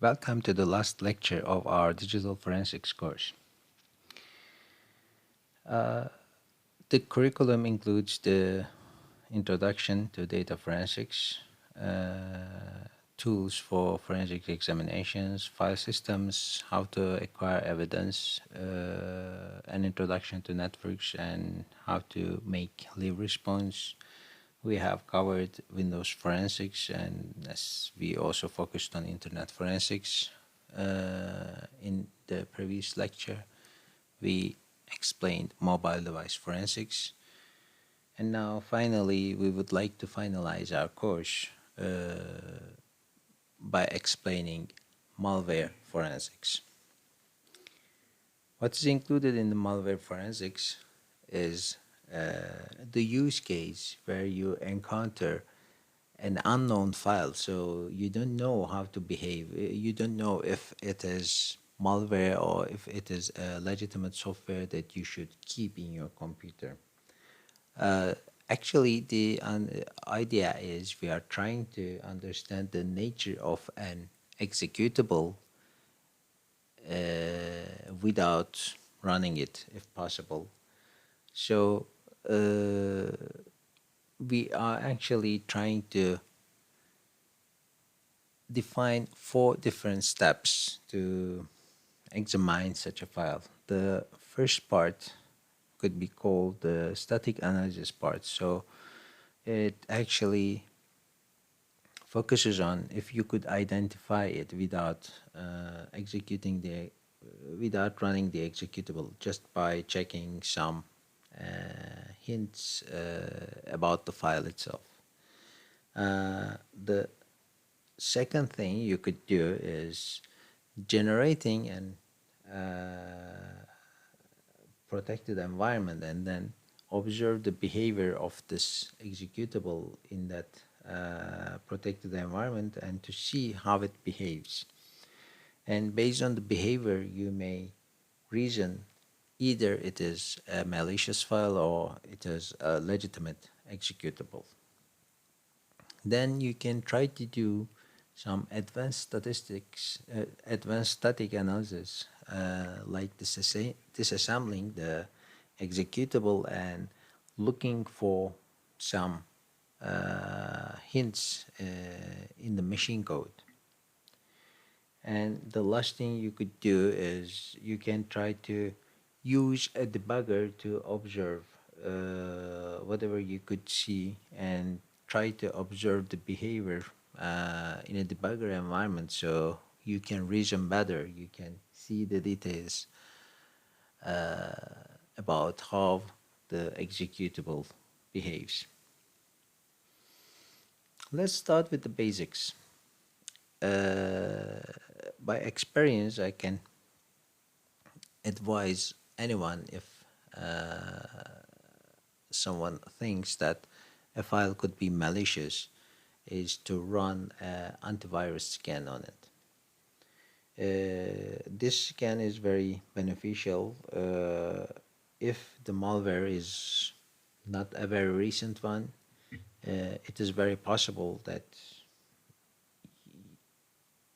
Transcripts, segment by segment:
Welcome to the last lecture of our digital forensics course. The curriculum includes the introduction to data forensics, tools for forensic examinations, file systems, how to acquire evidence, an introduction to networks, and how to make live response. We have covered Windows forensics, and as we also focused on internet forensics in the previous lecture, we explained mobile device forensics. And now finally, we would like to finalize our course by explaining malware forensics. What is included in the malware forensics is the use case where you encounter an unknown file, so you don't know how to behave. You don't know if it is malware or if it is a legitimate software that you should keep in your computer. Actually, the idea is we are trying to understand the nature of an executable without running it, if possible. So we are actually trying to define 4 different steps to examine such a file. The first part could be called the static analysis part. So it actually focuses on if you could identify it without without running the executable, just by checking some hints about the file itself. The second thing you could do is generating an protected environment and then observe the behavior of this executable in that protected environment and to see how it behaves. And based on the behavior, you may reason either it is a malicious file or it is a legitimate executable. Then you can try to do some advanced static analysis, like disassembling the executable and looking for some hints in the machine code. And the last thing you could do is you can try to use a debugger to observe whatever you could see and try to observe the behavior in a debugger environment, so you can reason better, you can see the details about how the executable behaves. Let's start with the basics. By experience, I can advise anyone if someone thinks that a file could be malicious is to run an antivirus scan on it. This scan is very beneficial if the malware is not a very recent one. It is very possible that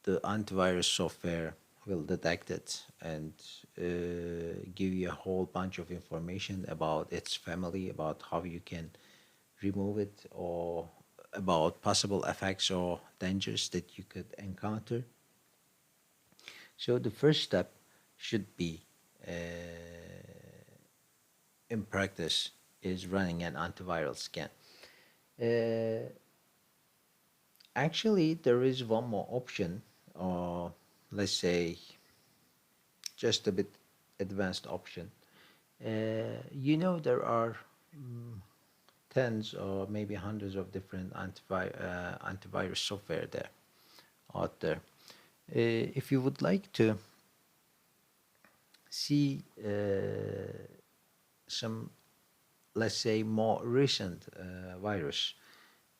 the antivirus software will detect it and give you a whole bunch of information about its family, about how you can remove it, or about possible effects or dangers that you could encounter. So the first step should be, in practice, is running an antiviral scan. Actually, there is one more option, or let's say just a bit advanced option. There are tens or maybe hundreds of different antivirus software out there. If you would like to see some, let's say, more recent virus,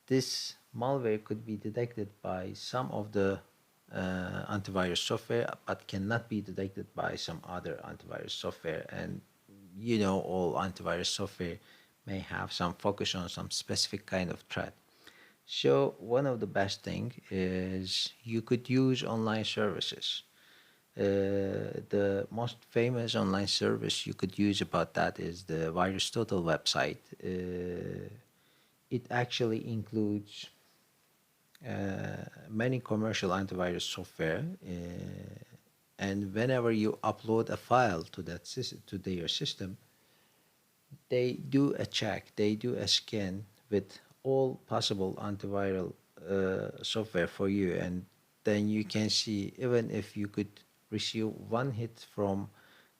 this malware could be detected by some of the antivirus software, but cannot be detected by some other antivirus software. And all antivirus software may have some focus on some specific kind of threat. So one of the best thing is you could use online services. The most famous online service you could use about that is the VirusTotal website. It actually includes many commercial antivirus software, and whenever you upload a file to to their system, they do a check, they do a scan with all possible antiviral software for you, and then you can see even if you could receive one hit from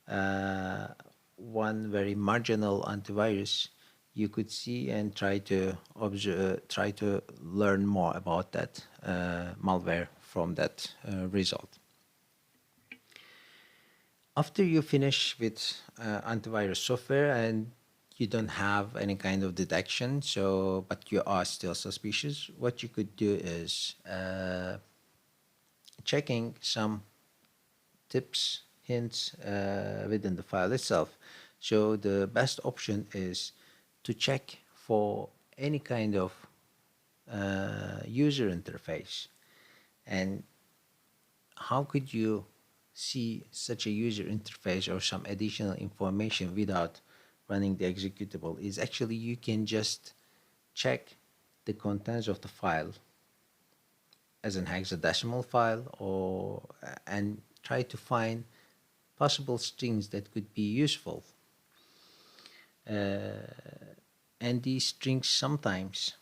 uh, one very marginal antivirus, you could see and try to observe, try to learn more about that malware from that result. After you finish with antivirus software and you don't have any kind of detection, so but you are still suspicious, what you could do is checking some tips, hints within the file itself. So the best option is to check for any kind of user interface. And how could you see such a user interface or some additional information without running the executable? Is actually you can just check the contents of the file as an hexadecimal file, or and try to find possible strings that could be useful. And these strings sometimes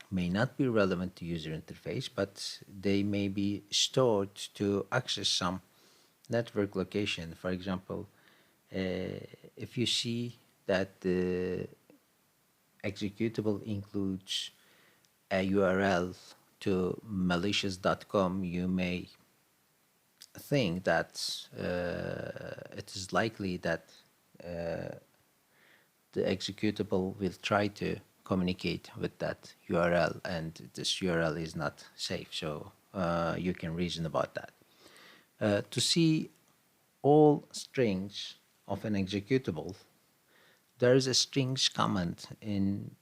may not be relevant to user interface, but they may be stored to access some network location. For example, if you see that the executable includes a URL to malicious.com, you may think that it is likely that the executable will try to communicate with that URL, and this URL is not safe. So you can reason about that. To see all strings of an executable, there is a strings command in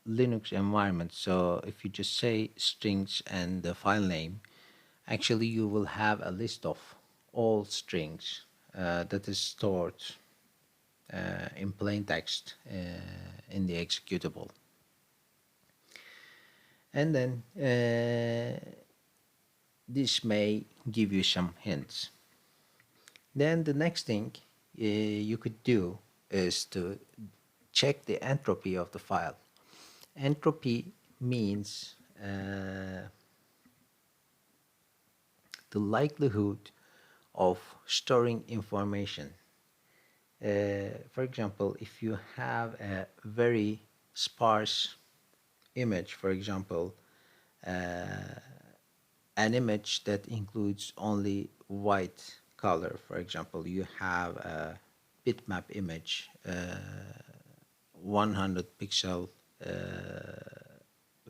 Linux environment. So if you just say strings and the file name, actually you will have a list of all strings that is stored in plain text in the executable. And then this may give you some hints. Then the next thing you could do is to check the entropy of the file. Entropy means the likelihood of storing information. For example, if you have a very sparse image, for example, an image that includes only white color, for example, you have a bitmap image, 100 pixel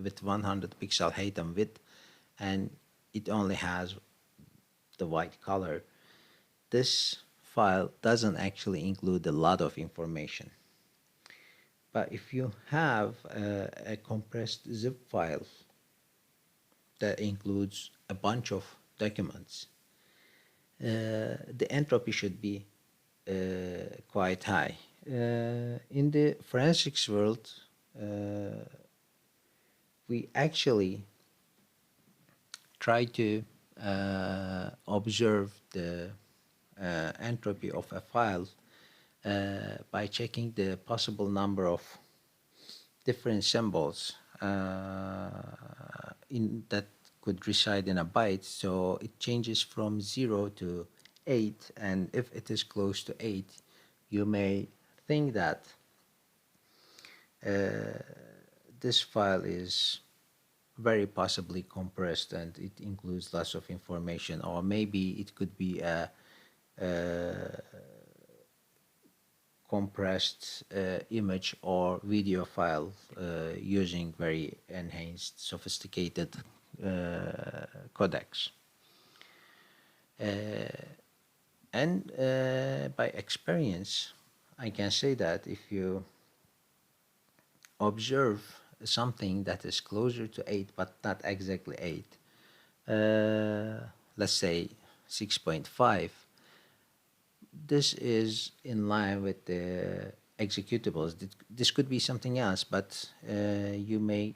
with 100 pixel height and width, and it only has the white color. This file doesn't actually include a lot of information. But if you have a compressed zip file that includes a bunch of documents, the entropy should be quite high. In the forensics world, we actually try to observe the entropy of a file by checking the possible number of different symbols in that could reside in a byte. So it changes from 0 to 8, and if it is close to 8, you may think that this file is very possibly compressed and it includes lots of information, or maybe it could be a compressed image or video file using very enhanced, sophisticated codecs. And by experience, I can say that if you observe something that is closer to 8 but not exactly 8, let's say 6.5, this is in line with the executables. This could be something else, but you may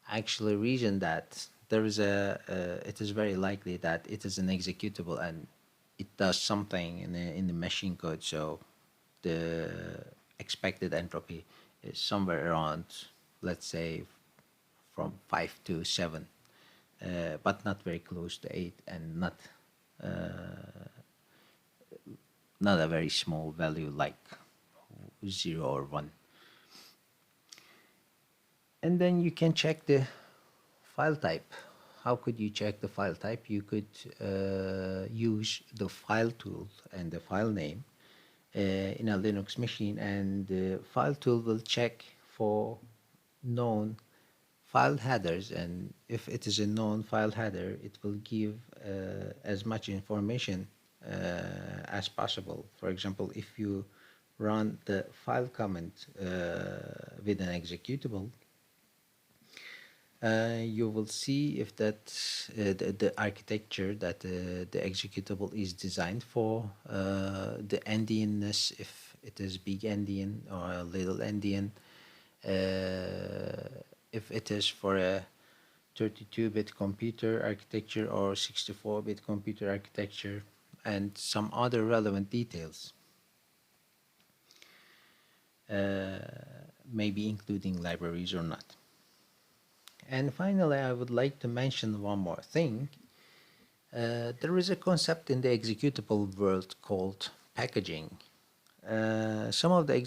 actually reason that there is it is very likely that it is an executable and it does something in the machine code. So the expected entropy is somewhere around, let's say, from 5 to 7, but not very close to 8, and not a very small value like 0 or 1. And then you can check the file type. How could you check the file type? You could use the file tool and the file name in a Linux machine, and the file tool will check for known file headers, and if it is a known file header, it will give as much information as possible. For example, if you run the file comment with an executable, you will see if that the architecture that the executable is designed for, the endianness, if it is big endian or a little endian, if it is for a 32-bit computer architecture or 64-bit computer architecture, and some other relevant details, maybe including libraries or not. And finally, I would like to mention one more thing. There is a concept in the executable world called packaging. Some of the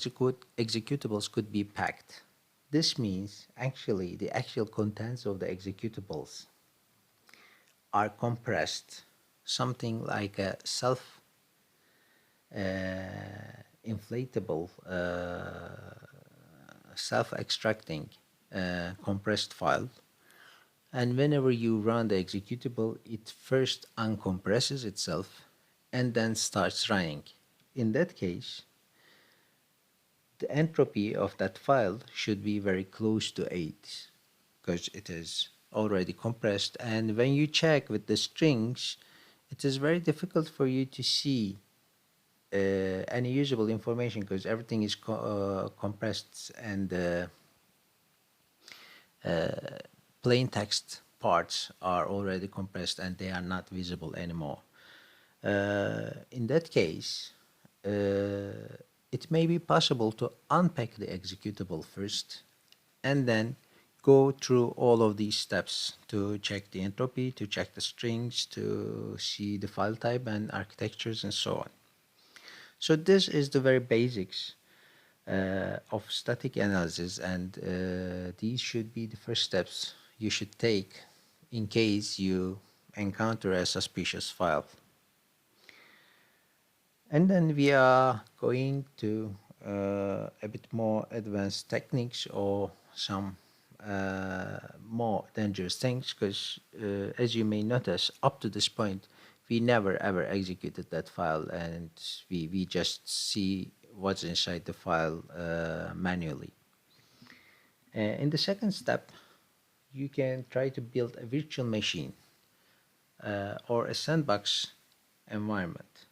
executables could be packed. This means actually the actual contents of the executables are compressed, something like a inflatable, self-extracting compressed file. And whenever you run the executable, it first uncompresses itself and then starts running. In that case, the entropy of that file should be very close to 8 because it is already compressed. And when you check with the strings, it is very difficult for you to see any usable information because everything is compressed, and plain text parts are already compressed and they are not visible anymore. In that case, it may be possible to unpack the executable first and then go through all of these steps to check the entropy, to check the strings, to see the file type and architectures and so on. So this is the very basics of static analysis, and these should be the first steps you should take in case you encounter a suspicious file. And then we are going to a bit more advanced techniques or some more dangerous things, because as you may notice, up to this point we never ever executed that file, and we just see what's inside the file manually. In the second step, you can try to build a virtual machine or a sandbox environment.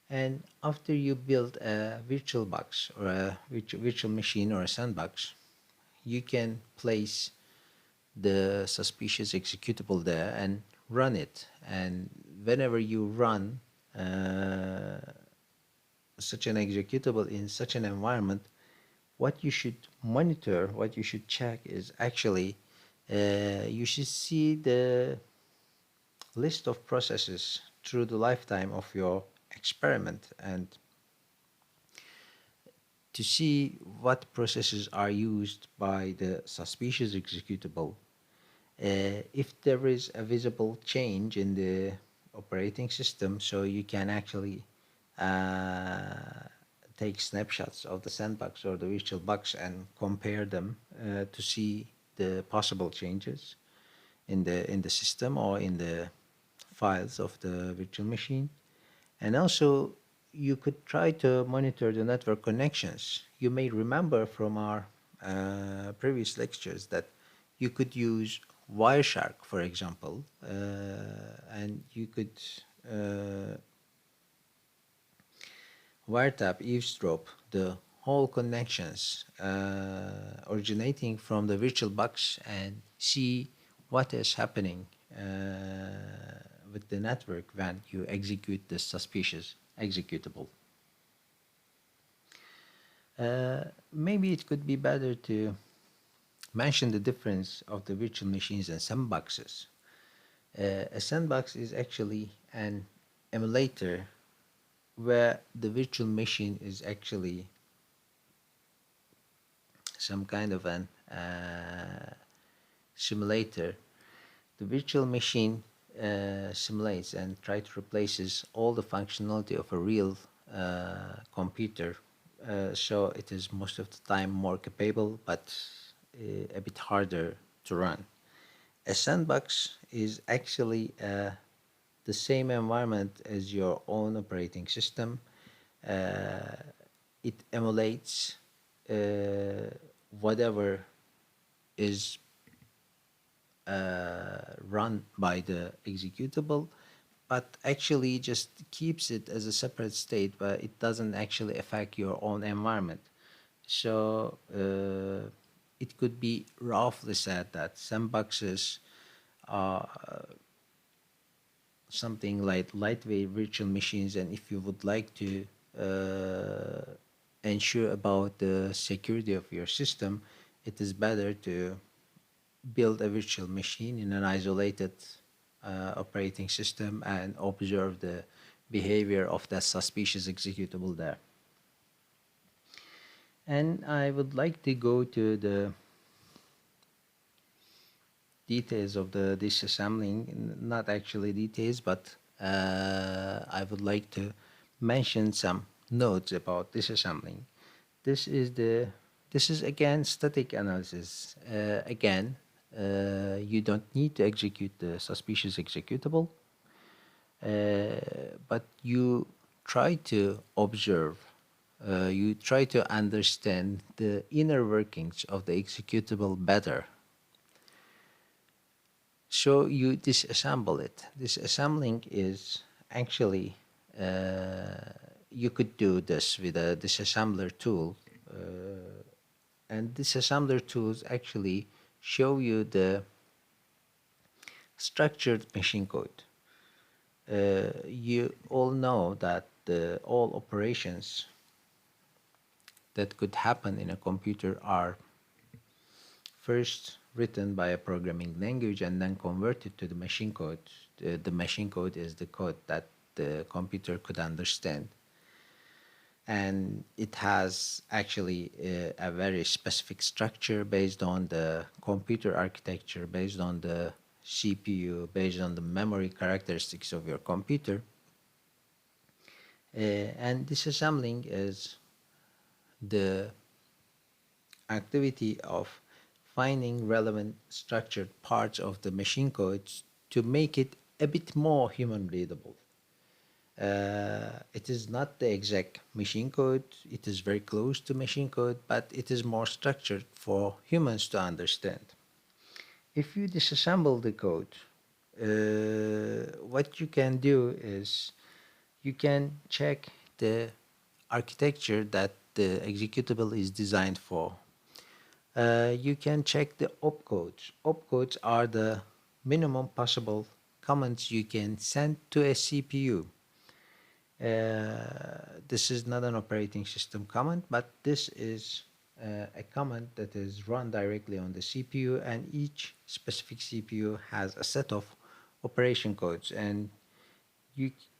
And after you build a virtual box or a virtual machine or a sandbox, you can place the suspicious executable there and run it. And whenever you run such an executable in such an environment, what you should monitor, what you should check is actually you should see the list of processes through the lifetime of your experiment, and to see what processes are used by the suspicious executable. If there is a visible change in the operating system, so you can actually take snapshots of the sandbox or the virtual box and compare them to see the possible changes in the system or in the files of the virtual machine. And also, you could try to monitor the network connections. You may remember from our previous lectures that you could use Wireshark, for example, and you could wiretap, eavesdrop the whole connections originating from the virtual box and see what is happening with the network when you execute the suspicious executable. Maybe it could be better to mention the difference of the virtual machines and sandboxes. A sandbox is actually an emulator where the virtual machine is actually some kind of an simulator. The virtual machine simulates and tries to replaces all the functionality of a real computer. So it is most of the time more capable, but a bit harder to run. A sandbox is actually the same environment as your own operating system. It emulates whatever is run by the executable, but actually just keeps it as a separate state, but it doesn't actually affect your own environment. So it could be roughly said that sandboxes are something like lightweight virtual machines, and if you would like to ensure about the security of your system, it is better to build a virtual machine in an isolated operating system and observe the behavior of that suspicious executable there. And I would like to go to the details of the disassembling, not actually details, but I would like to mention some notes about disassembling. This is again static analysis. Again, you don't need to execute the suspicious executable, but you try to observe, you try to understand the inner workings of the executable better. So you disassemble it. Disassembling is actually, you could do this with a disassembler tool. And disassembler tools actually show you the structured machine code. You all know that all operations that could happen in a computer are first written by a programming language and then converted to the machine code. The machine code is the code that the computer could understand. And it has actually a very specific structure based on the computer architecture, based on the CPU, based on the memory characteristics of your computer. And disassembling is the activity of finding relevant structured parts of the machine codes to make it a bit more human readable. It is not the exact machine code, it is very close to machine code, but it is more structured for humans to understand. If you disassemble the code, what you can do is you can check the architecture that the executable is designed for. You can check the opcodes. Opcodes are the minimum possible commands you can send to a CPU. This is not an operating system command, but this is a command that is run directly on the CPU, and each specific CPU has a set of operation codes, and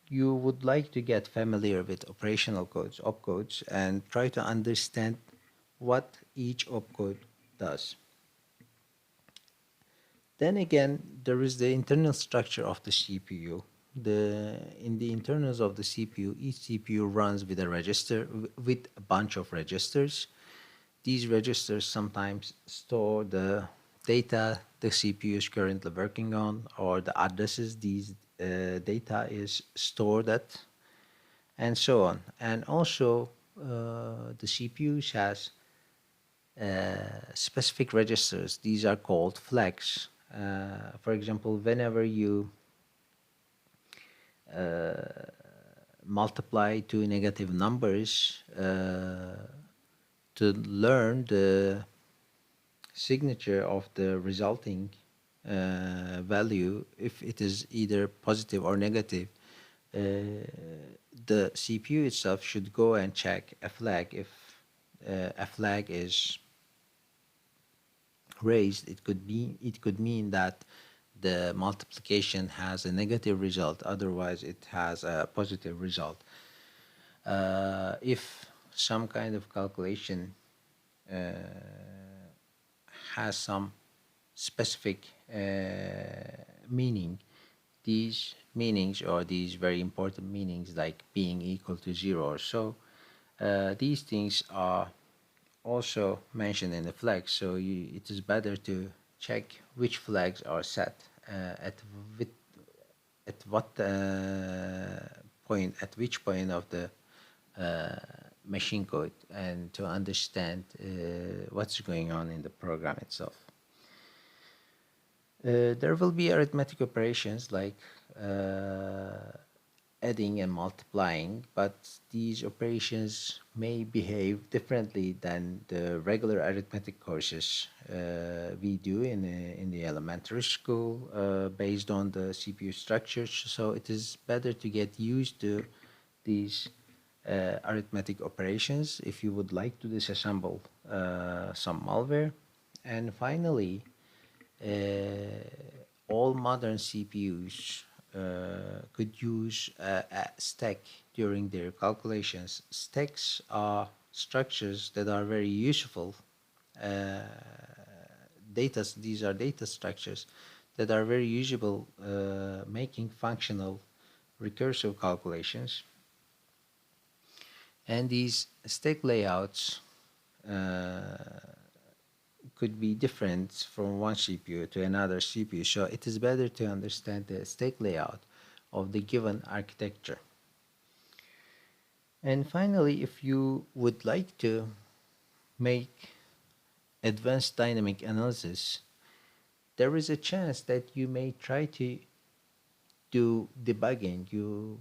you would like to get familiar with operational codes, opcodes, and try to understand what each opcode does. Then again, there is the internal structure of the CPU. In the internals of the CPU, each CPU runs with a register, with a bunch of registers. These registers sometimes store the data the CPU is currently working on, or the addresses these data is stored at, and so on. And also, the CPU has specific registers. These are called flags. For example, whenever you multiply two negative numbers to learn the signature of the resulting value, if it is either positive or negative, the CPU itself should go and check a flag. If a flag is raised, it could mean that the multiplication has a negative result, otherwise it has a positive result. If some kind of calculation has some specific meaning, these meanings, or these very important meanings like being equal to 0 or so, these things are also mentioned in the flags. So it is better to check which flags are set at what point, at which point of the machine code, and to understand what's going on in the program itself. There will be arithmetic operations like adding and multiplying, but these operations may behave differently than the regular arithmetic courses we do in the elementary school based on the CPU structures. So it is better to get used to these arithmetic operations if you would like to disassemble some malware. And finally, all modern CPUs could use a stack during their calculations. Stacks are structures that are very useful. These are data structures that are very usable, making functional recursive calculations. And these stack layouts could be different from one CPU to another CPU. So it is better to understand the stack layout of the given architecture. And finally, if you would like to make advanced dynamic analysis, there is a chance that you may try to do debugging,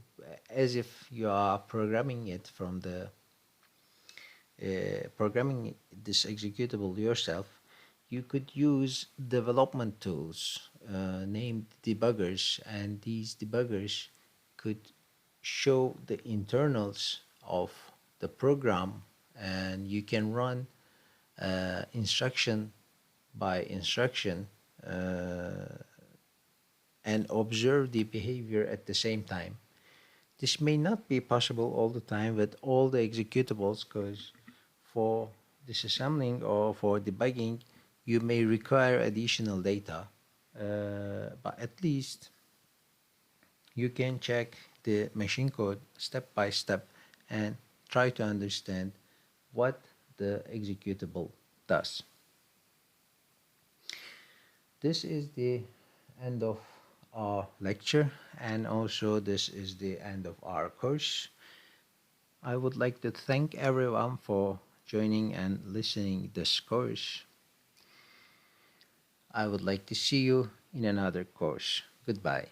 as if you are programming it from the programming this executable yourself. You could use development tools named debuggers, and these debuggers could show the internals of the program, and you can run instruction by instruction and observe the behavior at the same time. This may not be possible all the time with all the executables, because for disassembling or for debugging, you may require additional data, but at least you can check the machine code step by step and try to understand what the executable does. This is the end of our lecture, and also this is the end of our course. I would like to thank everyone for joining and listening this course. I would like to see you in another course. Goodbye.